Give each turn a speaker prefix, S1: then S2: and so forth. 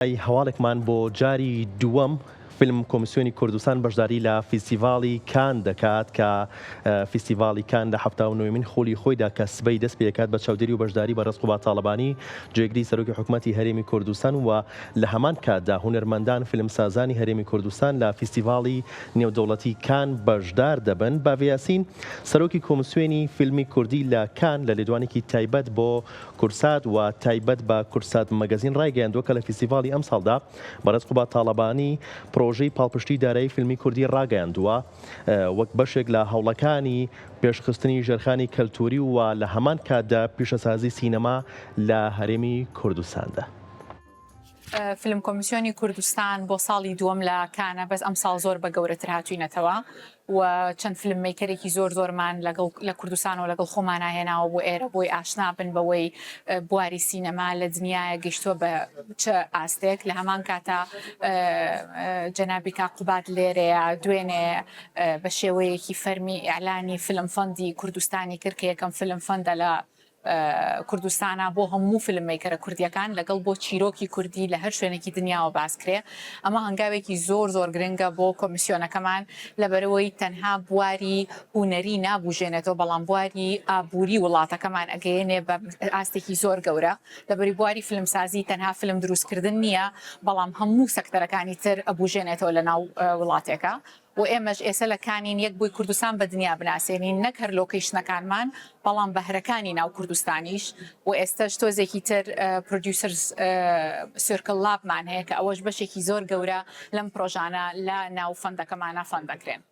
S1: هەواڵێکمان بۆ جاری دووەم فیلم کۆمیسیۆنی کوردستان بەشداری لە فیستیڤاڵی کان دەکات کە فیستیڤاڵی کان لە هەفتە و نوێمین خۆلی خۆیدا کە سبەی دەست پێ دەکات بە چاودێری و بەشداری بە ڕزق و باتاڵەبانی جێگری سەرۆکی حکوومەتی هەرێمی کوردستان و لە هەمان کاتدا هونەرمەندان فیلمسازانی هەرێمی کوردستان لە فیستیڤاڵی نێودەوڵەتی کان بەشدار دەبن. باڤ یاسین سەرۆکی کۆمیسیۆنی فیلمی کوردی لە کان لە لێدوانێکی تایبەت بۆ کورسات و تایبەت بە کورسات مەگەزین ڕایگەیاندووە کە لە فیستیڤاڵی ئەم ساڵدا بە ڕزق و باتاڵەبانی پرۆژەی پاڵپشتی دارایی فیلمی کوردی ڕاگەیاندووە وەک بەشێک لە هەوڵەکانی پێشخستنی ژێرخانی کەلتوری و لە هەمان کاتدا پیشەسازی سینەما لە هەرێمی کوردستاندا.
S2: فیلم کۆمیسیۆنی کوردستان بۆ ساڵی دووەم لە کانە بەس ئەم ساڵ زۆر بە گەورەتر هاتووینەتەوە و چەند فیلم میکەرێکی زۆرمان لە کوردستانەوە لەگەڵ خۆمان هێناوە بۆ ئێرە بۆی ئاشنا بن بەوەی بواری سینەما لە دنیاە گەیشتووە بە چه ئاستێک. لە هەمان کاتە جەنابی کاقوبات لێرەیە دوێنێ بە شێوەیەکی فەرمی ئیعلانی فیلم فەندی کوردستانی کرد کە یەکەم فیلم فەندە لە کوردستانە بۆ هەموو فیلم میکەرە کوردیەکان لەگەڵ بۆ چیرۆکی کوردی لە هەر شوێنێکی دنیاوە باسکرێ. ئەمە هەنگاوێکی زۆر گرنگە بۆ کۆمیسیۆنەکەمان لەبەرەوەی تەنها بواری هونەری نابوژێنێتەوە بەڵام بواری ئابووری وڵاتەکەمان ئەگەیەنێ بە ئاستێکی زۆر گەورە. لەبەری بواری فیلمسازی تەنها فیلم دروستکردن نییە بەڵام هەموو سەکتەرەکانی تر ئەبوژێنێتەوە لە ناو وڵاتێکە و ئێمەش ئێستا لە کانین یەک بووی کوردستان بە دنیا بناسیێنین نەک هەر لۆکیشنەکانمان بەڵام بەهرەکانی ناو کوردستانیش و ئێستاش تۆزێکی تر پرۆدیوسەرز سیرکل لابمان هەیە کە ئەوەش بەشێکی زۆر گەورە لەم پرۆژانە لە ناو فەندەکەمانە فەند دەکرێن.